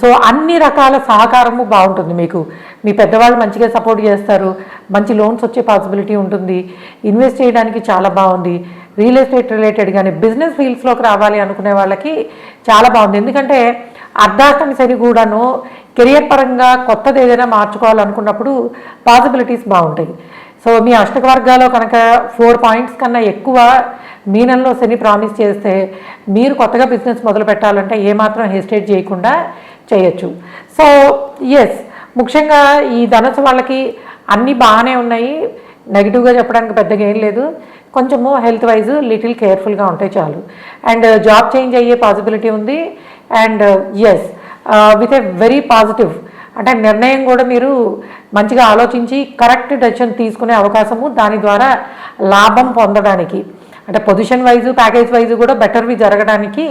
సో అన్ని రకాల సహకారము బాగుంటుంది. మీకు మీ పెద్దవాళ్ళు మంచిగా సపోర్ట్ చేస్తారు, మంచి లోన్స్ వచ్చే పాసిబిలిటీ ఉంటుంది, ఇన్వెస్ట్ చేయడానికి చాలా బాగుంది. రియల్ ఎస్టేట్ రిలేటెడ్ కానీ బిజినెస్ ఫీల్డ్స్లోకి రావాలి అనుకునే వాళ్ళకి చాలా బాగుంది. ఎందుకంటే అర్ధాష్టమి శని కూడాను కెరియర్ పరంగా కొత్తది ఏదైనా మార్చుకోవాలనుకున్నప్పుడు పాసిబిలిటీస్ బాగుంటాయి. సో మీ అష్టక వర్గాలో కనుక 4 పాయింట్స్ కన్నా ఎక్కువ మీనంలో శని ప్రామిస్ చేస్తే మీరు కొత్తగా బిజినెస్ మొదలు పెట్టాలంటే ఏమాత్రం హెసిటేట్ చేయకుండా చేయొచ్చు. సో ఎస్, ముఖ్యంగా ఈ ధనుసు వాళ్ళకి అన్నీ బాగానే ఉన్నాయి, నెగిటివ్గా చెప్పడానికి పెద్దగా ఏం లేదు. కొంచెము హెల్త్ వైజ్ లిటిల్ కేర్ఫుల్గా ఉంటే చాలు. అండ్ జాబ్ చేంజ్ అయ్యే పాసిబిలిటీ ఉంది. And yes, with a very positive, అంటే నిర్ణయం కూడా మీరు మంచిగా ఆలోచించి కరెక్ట్ డెసిషన్ తీసుకునే అవకాశము, దాని ద్వారా లాభం పొందడానికి, అంటే పొజిషన్ వైజు, ప్యాకేజ్ వైజు కూడా బెటర్వి జరగడానికి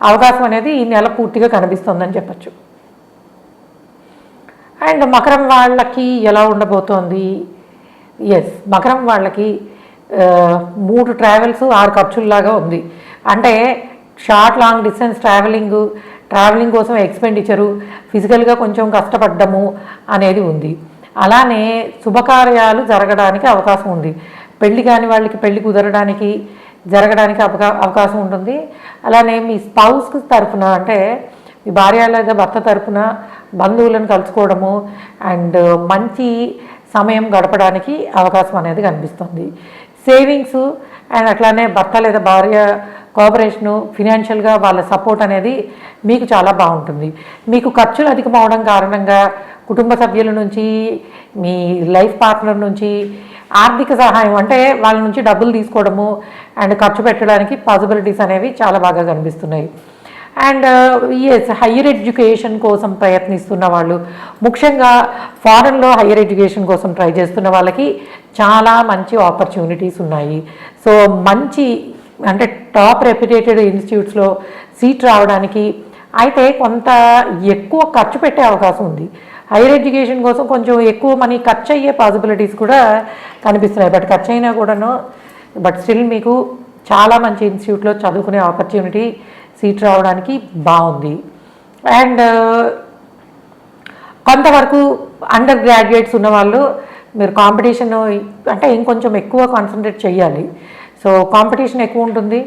అవకాశం అనేది ఈ నెల పూర్తిగా కనిపిస్తుందని చెప్పచ్చు. అండ్ మకరం వాళ్ళకి ఎలా ఉండబోతోంది? ఎస్, మకరం వాళ్ళకి 3 ట్రావెల్స్ 6 ఖర్చుల్లాగా ఉంది. అంటే షార్ట్ లాంగ్ డిస్టెన్స్ ట్రావెలింగ్ కోసం ఎక్స్పెండిచరు, ఫిజికల్గా కొంచెం కష్టపడ్డము అనేది ఉంది. అలానే శుభకార్యాలు జరగడానికి అవకాశం ఉంది. పెళ్లి కాని వాళ్ళకి పెళ్లి కుదరడానికి జరగడానికి అవకాశం ఉంటుంది. అలానే మీ స్పౌస్ తరఫున, అంటే మీ భార్య లేదా భర్త తరఫున బంధువులను కలుసుకోవడము అండ్ మంచి సమయం గడపడానికి అవకాశం అనేది కనిపిస్తుంది. సేవింగ్స్ అండ్ అట్లానే భర్త లేదా భార్య కోఆపరేషను, ఫినాన్షియల్గా వాళ్ళ సపోర్ట్ అనేది మీకు చాలా బాగుంటుంది. మీకు ఖర్చులు అధికమవడం కారణంగా కుటుంబ సభ్యుల నుంచి, మీ లైఫ్ పార్ట్నర్ నుంచి ఆర్థిక సహాయం, అంటే వాళ్ళ నుంచి డబ్బులు తీసుకోవడము అండ్ ఖర్చు పెట్టడానికి పాసిబిలిటీస్ అనేవి చాలా బాగా కనిపిస్తున్నాయి. అండ్ ఎస్, హయ్యర్ ఎడ్యుకేషన్ కోసం ప్రయత్నిస్తున్న వాళ్ళు, ముఖ్యంగా ఫారెన్లో హయ్యర్ ఎడ్యుకేషన్ కోసం ట్రై చేస్తున్న వాళ్ళకి చాలా మంచి ఆపర్చునిటీస్ ఉన్నాయి. సో మంచి, అంటే టాప్ రెప్యుటేటెడ్ ఇన్స్టిట్యూట్స్లో సీట్ రావడానికి అయితే కొంత ఎక్కువ ఖర్చు పెట్టే అవకాశం ఉంది. హైయర్ ఎడ్యుకేషన్ కోసం కొంచెం ఎక్కువ మనీ ఖర్చు అయ్యే పాసిబిలిటీస్ కూడా కనిపిస్తున్నాయి. బట్ ఖర్చు అయినా కూడాను, బట్ స్టిల్ మీకు చాలా మంచి ఇన్స్టిట్యూట్లో చదువుకునే ఆపర్చునిటీ, సీట్ రావడానికి బాగుంది. అండ్ కొంతవరకు అండర్ గ్రాడ్యుయేట్స్ ఉన్నవాళ్ళు మీరు కాంపిటీషన్, అంటే ఇంకొంచెం ఎక్కువ కాన్సన్ట్రేట్ చేయాలి. సో కాంపిటీషన్ ఎక్కువ ఉంటుంది.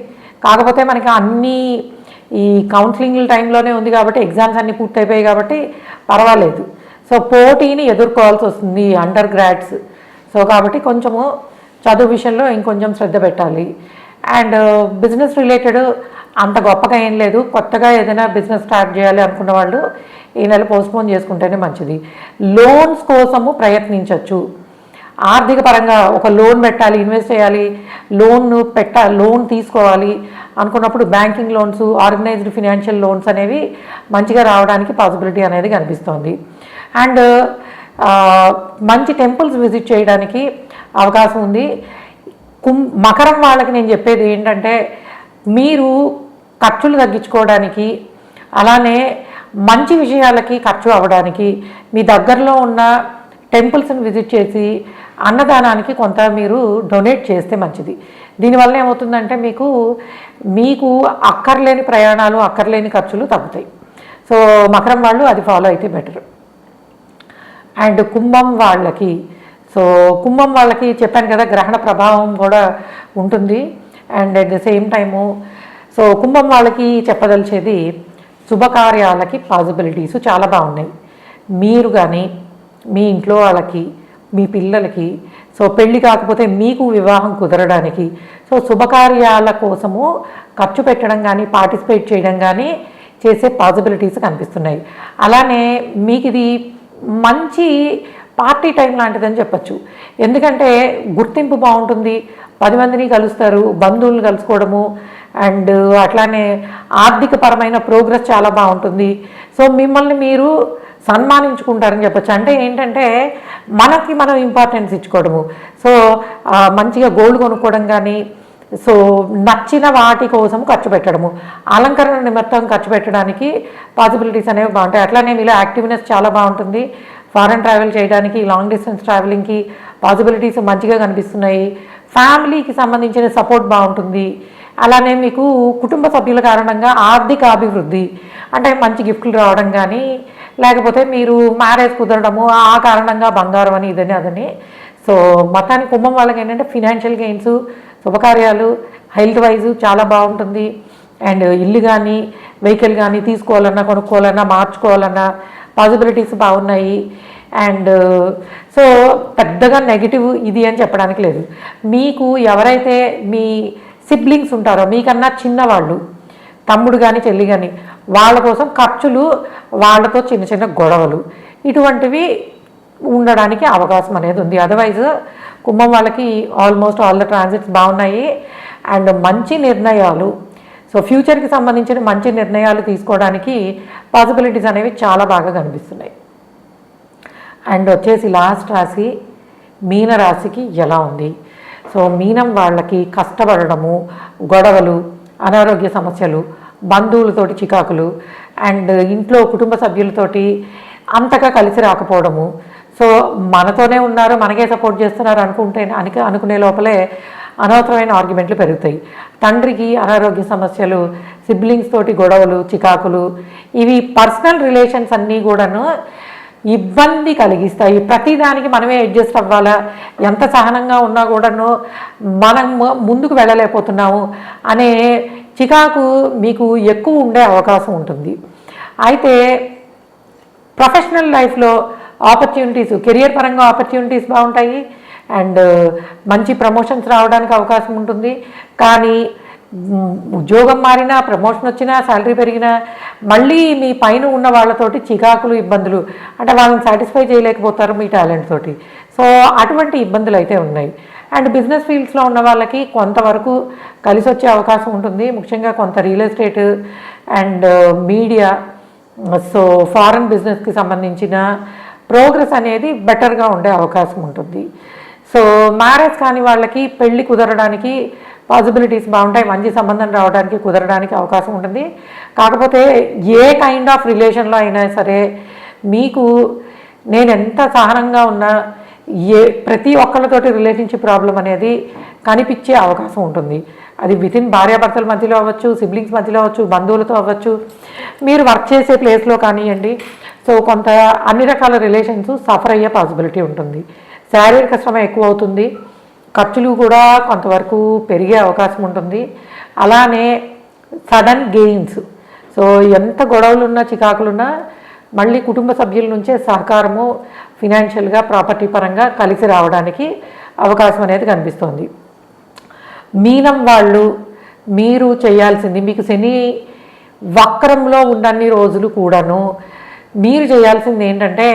కాకపోతే మనకి అన్నీ ఈ కౌన్సిలింగ్ టైంలోనే ఉంది కాబట్టి, ఎగ్జామ్స్ అన్నీ పూర్తయిపోయాయి కాబట్టి పర్వాలేదు. సో పోటీని ఎదుర్కోవాల్సి వస్తుంది అండర్ గ్రాడ్స్. సో కాబట్టి కొంచెము చదువు విషయంలో ఇంకొంచెం శ్రద్ధ పెట్టాలి. అండ్ బిజినెస్ రిలేటెడ్ అంత గొప్పగా ఏం లేదు. కొత్తగా ఏదైనా బిజినెస్ స్టార్ట్ చేయాలి అనుకున్న వాళ్ళు ఈ నెల పోస్ట్పోన్ చేసుకుంటేనే మంచిది. లోన్స్ కోసము ప్రయత్నించవచ్చు. ఆర్థిక పరంగా ఒక లోన్ పెట్టాలి, ఇన్వెస్ట్ చేయాలి, లోన్ తీసుకోవాలి అనుకున్నప్పుడు banking loans, organised financial loans అనేవి మంచిగా రావడానికి పాసిబిలిటీ అనేది కనిపిస్తుంది. అండ్ మంచి టెంపుల్స్ విజిట్ చేయడానికి అవకాశం ఉంది. మకరం వాళ్ళకి నేను చెప్పేది ఏంటంటే, మీరు ఖర్చులు తగ్గించుకోవడానికి, అలానే మంచి విషయాలకి ఖర్చు అవ్వడానికి మీ దగ్గరలో ఉన్న టెంపుల్స్ని విజిట్ చేసి అన్నదానానికి కొంత మీరు డొనేట్ చేస్తే మంచిది. దీనివల్ల ఏమవుతుందంటే మీకు అక్కర్లేని ప్రయాణాలు, అక్కర్లేని ఖర్చులు తగ్గుతాయి. సో మకరం వాళ్ళు అది ఫాలో అయితే బెటర్. అండ్ కుంభం వాళ్ళకి చెప్పాను కదా, గ్రహణ ప్రభావం కూడా ఉంటుంది. And at the same time కుంభం వాళ్ళకి చెప్పదలిచేది, శుభకార్యాలకి పాసిబిలిటీస్ చాలా బాగున్నాయి. మీరు కానీ మీ ఇంట్లో వాళ్ళకి, మీ పిల్లలకి పెళ్ళి కాకపోతే మీకు వివాహం కుదరడానికి శుభకార్యాల కోసము ఖర్చు పెట్టడం కానీ, పార్టిసిపేట్ చేయడం కానీ చేసే పాసిబిలిటీస్ కనిపిస్తున్నాయి. అలానే మీకు ఇది మంచి పార్టీ టైం లాంటిదని చెప్పచ్చు. ఎందుకంటే గుర్తింపు బాగుంటుంది, 10 మందిని కలుస్తారు, బంధువులను కలుసుకోవడము, అండ్ అట్లానే ఆర్థికపరమైన ప్రోగ్రెస్ చాలా బాగుంటుంది. మిమ్మల్ని మీరు సన్మానించుకుంటారని చెప్పచ్చు. అంటే ఏంటంటే మనం ఇంపార్టెన్స్ ఇచ్చుకోవడము, మంచిగా గోల్డ్ కొనుక్కోవడం కానీ, నచ్చిన వాటి కోసం ఖర్చు పెట్టడము, అలంకరణ నిమిత్తం ఖర్చు పెట్టడానికి పాసిబిలిటీస్ అనేవి బాగుంటాయి. అట్లానే మీలో యాక్టివ్నెస్ చాలా బాగుంటుంది. ఫారెన్ ట్రావెల్ చేయడానికి, లాంగ్ డిస్టెన్స్ ట్రావెలింగ్కి పాసిబిలిటీస్ మంచిగా కనిపిస్తున్నాయి. ఫ్యామిలీకి సంబంధించిన సపోర్ట్ బాగుంటుంది. అలానే మీకు కుటుంబ సభ్యుల కారణంగా ఆర్థిక అభివృద్ధి, అంటే మంచి గిఫ్ట్లు రావడం కానీ, లేకపోతే మీరు మ్యారేజ్ కుదరడము, ఆ కారణంగా బంగారం అని ఇదని అదని. మొత్తానికి కుంభం వాళ్ళకి ఏంటంటే ఫినాన్షియల్ గెయిన్స్, శుభకార్యాలు, హెల్త్ వైజ్ చాలా బాగుంటుంది. అండ్ ఇల్లు కానీ, వెహికల్ కానీ తీసుకోవాలన్నా, కొనుక్కోవాలన్నా, మార్చుకోవాలన్నా పాసిబిలిటీస్ బాగున్నాయి. అండ్ పెద్దగా నెగిటివ్ ఇది అని చెప్పడానికి లేదు. మీకు ఎవరైతే మీ సిబ్లింగ్స్ ఉంటారో, మీకన్నా చిన్నవాళ్ళు, తమ్ముడు కానీ చెల్లి కానీ, వాళ్ళ కోసం ఖర్చులు, వాళ్ళతో చిన్న చిన్న గొడవలు, ఇటువంటివి ఉండడానికి అవకాశం అనేది ఉంది. అదర్వైజ్ కుంభం వాళ్ళకి ఆల్మోస్ట్ ఆల్ ద ట్రాన్సిట్స్ బాగున్నాయి. అండ్ మంచి నిర్ణయాలు, ఫ్యూచర్కి సంబంధించిన మంచి నిర్ణయాలు తీసుకోవడానికి పాసిబిలిటీస్ అనేవి చాలా బాగా కనిపిస్తున్నాయి. అండ్ వచ్చేసి లాస్ట్ రాశి మీన రాశికి ఎలా ఉంది? మీనం వాళ్ళకి కష్టపడడము, గొడవలు, అనారోగ్య సమస్యలు, బంధువులతోటి చికాకులు, అండ్ ఇంట్లో కుటుంబ సభ్యులతోటి అంతగా కలిసి రాకపోవడము, మనతోనే ఉన్నారు, మనకే సపోర్ట్ చేస్తున్నారు అనుకునే లోపలే అనవసరమైన ఆర్గ్యుమెంట్లు పెరుగుతాయి. తండ్రికి అనారోగ్య సమస్యలు, సిబ్లింగ్స్ తోటి గొడవలు, చికాకులు, ఇవి పర్సనల్ రిలేషన్స్ అన్నీ కూడాను ఇబ్బంది కలిగిస్తాయి. ప్రతిదానికి మనమే అడ్జస్ట్ అవ్వాలా, ఎంత సహనంగా ఉన్నా కూడాను మనం ముందుకు వెళ్ళలేకపోతున్నాము అనే చికాకు మీకు ఎక్కువ ఉండే అవకాశం ఉంటుంది. అయితే ప్రొఫెషనల్ లైఫ్లో ఆపర్చునిటీస్, కెరియర్ పరంగా ఆపర్చునిటీస్ బాగుంటాయి. అండ్ మంచి ప్రమోషన్స్ రావడానికి అవకాశం ఉంటుంది. కానీ ఉద్యోగం మారినా, ప్రమోషన్ వచ్చినా, శాలరీ పెరిగినా మళ్ళీ మీ పైన ఉన్న వాళ్ళతోటి చికాకులు, ఇబ్బందులు, అంటే వాళ్ళని సాటిస్ఫై చేయలేకపోతారు మీ టాలెంట్ తోటి. అటువంటి ఇబ్బందులు అయితే ఉన్నాయి. అండ్ బిజినెస్ ఫీల్డ్స్లో ఉన్న వాళ్ళకి కొంతవరకు కలిసి వచ్చే అవకాశం ఉంటుంది. ముఖ్యంగా కొంత real estate and media, foreign బిజినెస్కి సంబంధించిన ప్రోగ్రెస్ అనేది బెటర్గా ఉండే అవకాశం ఉంటుంది. మ్యారేజ్ కాని వాళ్ళకి పెళ్ళి కుదరడానికి పాసిబిలిటీస్ బాగుంటాయి. మంచి సంబంధం రావడానికి, కుదరడానికి అవకాశం ఉంటుంది. కాకపోతే ఏ కైండ్ ఆఫ్ రిలేషన్లో అయినా సరే మీకు నేను ఎంత సహనంగా ఉన్నా ప్రతి ఒక్కళ్ళతోటి రిలేషన్షిప్ ప్రాబ్లం అనేది కనిపించే అవకాశం ఉంటుంది. అది వితిన్ భార్యాభర్తల మధ్యలో అవ్వచ్చు, సిబ్లింగ్స్ మధ్యలో అవ్వచ్చు, బంధువులతో అవ్వచ్చు, మీరు వర్క్ చేసే ప్లేస్లో కానివ్వండి. కొంత అన్ని రకాల రిలేషన్స్ సఫర్ అయ్యే పాసిబిలిటీ ఉంటుంది. శారీరక శ్రమ ఎక్కువ అవుతుంది. ఖర్చులు కూడా కొంతవరకు పెరిగే అవకాశం ఉంటుంది. అలానే సడన్ గెయిన్స్, ఎంత గొడవలున్నా, చికాకులున్నా మళ్ళీ కుటుంబ సభ్యుల నుంచే సహకారము, ఫినాన్షియల్గా, ప్రాపర్టీ పరంగా కలిసి రావడానికి అవకాశం అనేది కనిపిస్తుంది. మీనం వాళ్ళు మీరు చేయాల్సింది, మీకు శని వక్రంలో ఉన్నన్ని రోజులు కూడాను మీరు చేయాల్సింది ఏంటంటే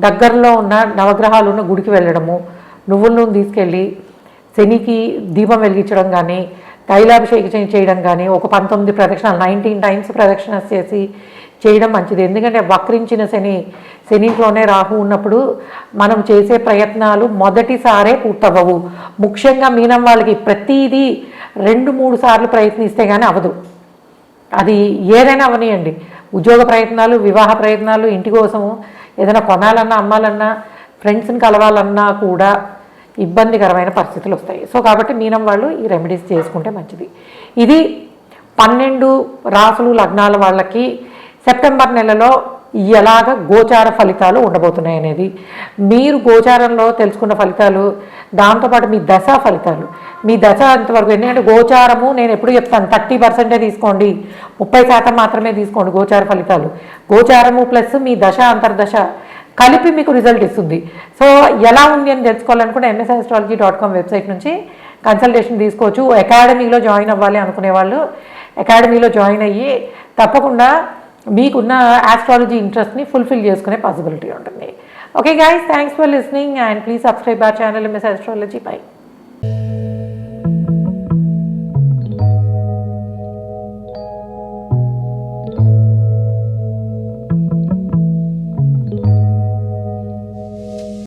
దగ్గరలో ఉన్న నవగ్రహాలు ఉన్న గుడికి వెళ్ళడము, నువ్వుల నూనె తీసుకెళ్ళి శనికి దీపం వెలిగించడం కానీ, తైలాభిషేకం చేయడం కానీ, ఒక 19 ప్రదక్షిణాలు 19 టైమ్స్ ప్రదక్షిణాలు చేసి చేయడం మంచిది. ఎందుకంటే వక్రించిన శనిలోనే రాహు ఉన్నప్పుడు మనం చేసే ప్రయత్నాలు మొదటిసారే పూర్తవ్వవు. ముఖ్యంగా మీనం వాళ్ళకి ప్రతిదీ 2-3 సార్లు ప్రయత్నిస్తే కానీ అవ్వదు. అది ఏదైనా అవనియండి. ఉద్యోగ ప్రయత్నాలు, వివాహ ప్రయత్నాలు, ఇంటి కోసము ఏదైనా కొనాలన్నా, అమ్మాలన్నా, ఫ్రెండ్స్ని కలవాలన్నా కూడా ఇబ్బందికరమైన పరిస్థితులు వస్తాయి. సో కాబట్టి మీనం వాళ్ళు ఈ రెమెడీస్ చేసుకుంటే మంచిది. ఇది 12 రాసులు లగ్నాల వాళ్ళకి సెప్టెంబర్ నెలలో ఎలాగ గోచార ఫలితాలు ఉండబోతున్నాయి అనేది. మీరు గోచారంలో తెలుసుకున్న ఫలితాలు, దాంతోపాటు మీ దశ ఫలితాలు, మీ దశ అంతవరకు. ఎందుకంటే గోచారము నేను ఎప్పుడు చెప్తాను 30% తీసుకోండి, 30% మాత్రమే తీసుకోండి గోచార ఫలితాలు. గోచారము ప్లస్ మీ దశ అంతర్దశ కలిపి మీకు రిజల్ట్ ఇస్తుంది. సో ఎలా ఉంది అని తెలుసుకోవాలనుకుంటే msastrology.com వెబ్సైట్ నుంచి కన్సల్టేషన్ తీసుకోవచ్చు. అకాడమీలో జాయిన్ అవ్వాలి అనుకునే వాళ్ళు అకాడమీలో జాయిన్ అయ్యి తప్పకుండా మీకున్న ఆస్ట్రాలజీ ఇంట్రెస్ట్ని ఫుల్ఫిల్ చేసుకునే పాసిబిలిటీ ఉంటుంది. Okay guys, thanks for listening and please subscribe our channel MS Astrology. By.